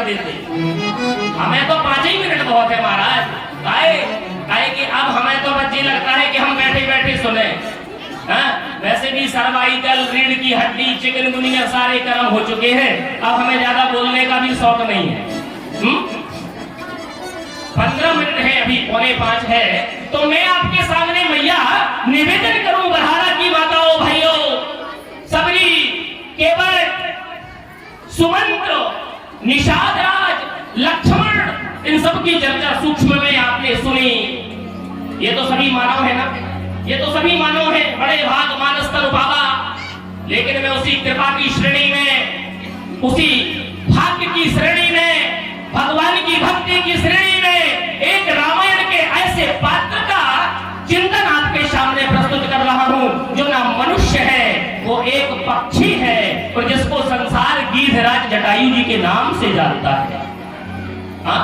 देते। हमें तो 5 ही मिनट बहुत है महाराज। काहे कि अब हमें तो बच्चे लगता है कि हम बैठे बैठे सुने। वैसे भी सर्वाइकल, रीढ़ की हड्डी, चिकनगुनिया सारे कर्म हो चुके हैं। अब हमें ज्यादा बोलने का भी शौक नहीं है। 15 मिनट है, अभी 4:45 है। तो मैं आपके सामने मैया निवेदन करूं, बरहारा की माताओं, भाइयों, सबरी, केवट, सुमंत्र, निषाद राज, लक्ष्मण, इन सब की चर्चा सूक्ष्म में आपने सुनी। ये तो सभी मानव है ना, ये तो सभी मानव है, बड़े भाग मानस्तर बाबा। लेकिन मैं उसी कृपा की श्रेणी में, उसी भाग्य की श्रेणी में, भगवान की भक्ति की श्रेणी में एक रामायण के ऐसे पात्र का चिंतन आपके सामने प्रस्तुत कर रहा हूं, जो ना मनुष्य है, वो एक पक्षी है, और जिसको संसार गीधराज जटायु जी के नाम से जानता है। हाँ?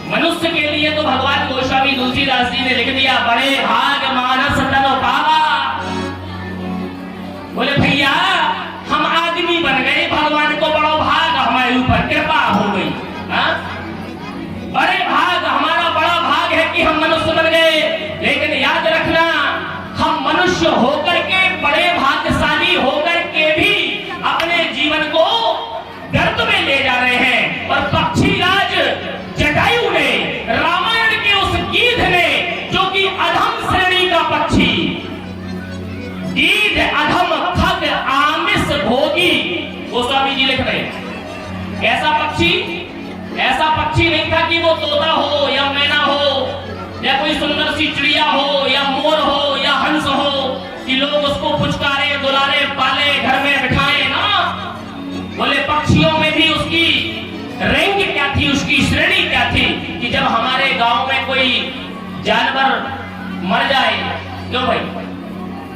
मनुष्य के लिए तो भगवान गोस्वामी तुलसीदास जी ने लिख दिया, बड़े भाग मानस तन पावा। बोले भैया हम आदमी बन गए, भगवान को बड़ा भाग हमारे ऊपर कृपा हो गई। बड़े भाग, हमारा बड़ा भाग है कि हम मनुष्य बन गए। लेकिन याद रखना, हम मनुष्य होकर के, बड़े भाग्यशाली होकर के भी अपने जीवन को गर्त में ले जा रहे हैं। और पक्षी राज जटायु ने, रामायण के उस गीध ने, जो कि अधम श्रेणी का पक्षी, गीध अधम खग आमिष भोगी, गोस्वामी जी लिख रहे हैं। ऐसा पक्षी नहीं था कि वो तोता हो या मैना हो या कोई सुंदर सी चिड़िया हो या मोर हो या हंस हो कि लोग उसको पुचकारे, दुलारे, पाले, घर में बिठाए ना। बोले पक्षियों में भी उसकी रैंक क्या थी, उसकी श्रेणी क्या थी कि जब हमारे गांव में कोई जानवर मर जाए, क्यों भाई,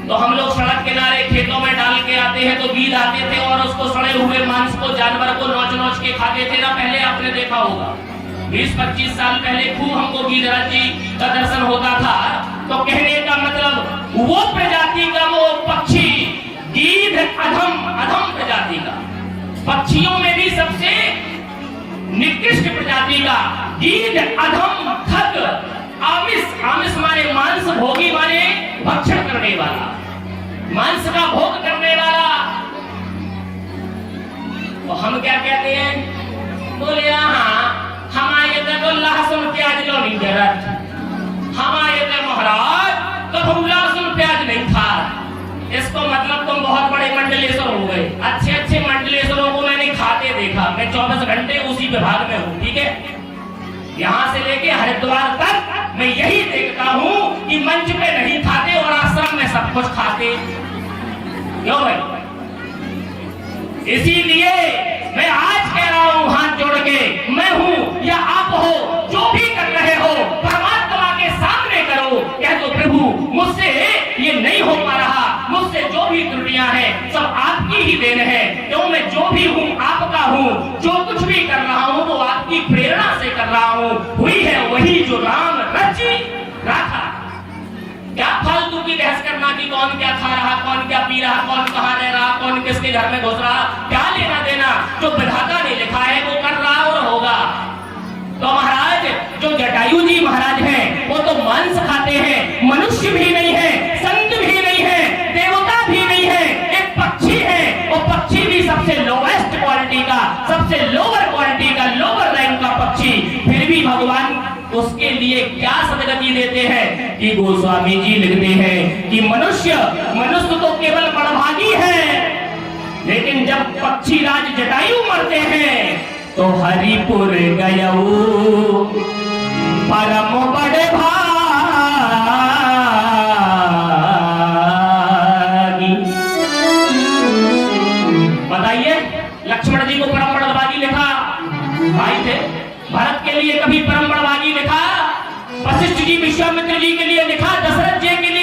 तो हम लोग सड़क किनारे खेतों में डाल के आते हैं, तो गीध आते थे और उसको सड़े हुए मांस को, जानवर को नोच नोच के खाते थे ना। पहले आपने देखा होगा, 20-25 साल पहले खूब हमको गीधराज जी का दर्शन होता था। तो कहने का मतलब, वो प्रजाति का वो पक्षी, गीध अधम प्रजाति का, पक्षियों में भी सबसे निकृष्ट प्रजाति का गीध अधम खग आमिष माने मांस भोगी, माने भक्षण करने वाला, मांस का भोग करने वाला। तो हम क्या कहते हैं, बोले हमारे तो लहसुन प्याज लो नहीं जरूरत, हमारे तो महाराज कभी लहसुन प्याज नहीं खा। इसको मतलब तुम बहुत बड़े मंडलेश्वर हो गए। अच्छे मंडलेश्वरों को मैंने खाते देखा, मैं 24 घंटे उसी विभाग में हूँ, ठीक है। यहाँ से लेके हरिद्वार तक मैं यही देखता हूँ कि मंच पे नहीं खाते और आश्रम में सब कुछ खाते। क्यों भाई? इसीलिए मैं आज कह रहा हूँ हाथ जोड़ के, मैं हूँ या आप हो, जो भी कर रहे हो परमात्मा के सामने करो, कह दो प्रभु मुझसे ये नहीं हो पा रहा, मुझसे जो भी त्रुटियां हैं सब आपकी ही देन है। क्यों, मैं जो भी हूँ आपका हूँ, जो कुछ भी कर रहा हूँ वो आपकी प्रेरणा से कर रहा हूँ। हुई है वही जो राम रची राखा। क्या फालतू की बहस करना कि कौन क्या खा रहा, कौन क्या पी रहा, कौन कहाँ रह रहा, कौन किसके घर में घुस रहा, क्या लेना देना। जो विधाता ने लिखा है वो कर रहा और होगा। तो महाराज जो जटायु जी महाराज हैं, वो तो मांस खाते हैं, मनुष्य भी नहीं है, संत भी नहीं है, देवता भी नहीं है, एक पक्षी है। वो पक्षी भी सबसे लोवेस्ट क्वालिटी का, सबसे लोअर क्वालिटी का, लोअर रैंक का पक्षी। फिर भी भगवान उसके लिए क्या सदगति देते हैं कि गोस्वामी जी लिखते हैं कि मनुष्य तो केवल बड़भागी है, लेकिन जब पक्षी राज जटायु मरते हैं तो हरिपुर गयऊ परम बड़े भागी। बताइए, लक्ष्मण जी को परम बड़भागी लिखा, भाई थे। के लिए कभी परम बड़भागी लिखा, वशिष्ठ जी विश्वामित्र जी के लिए लिखा, दशरथ जी के लिए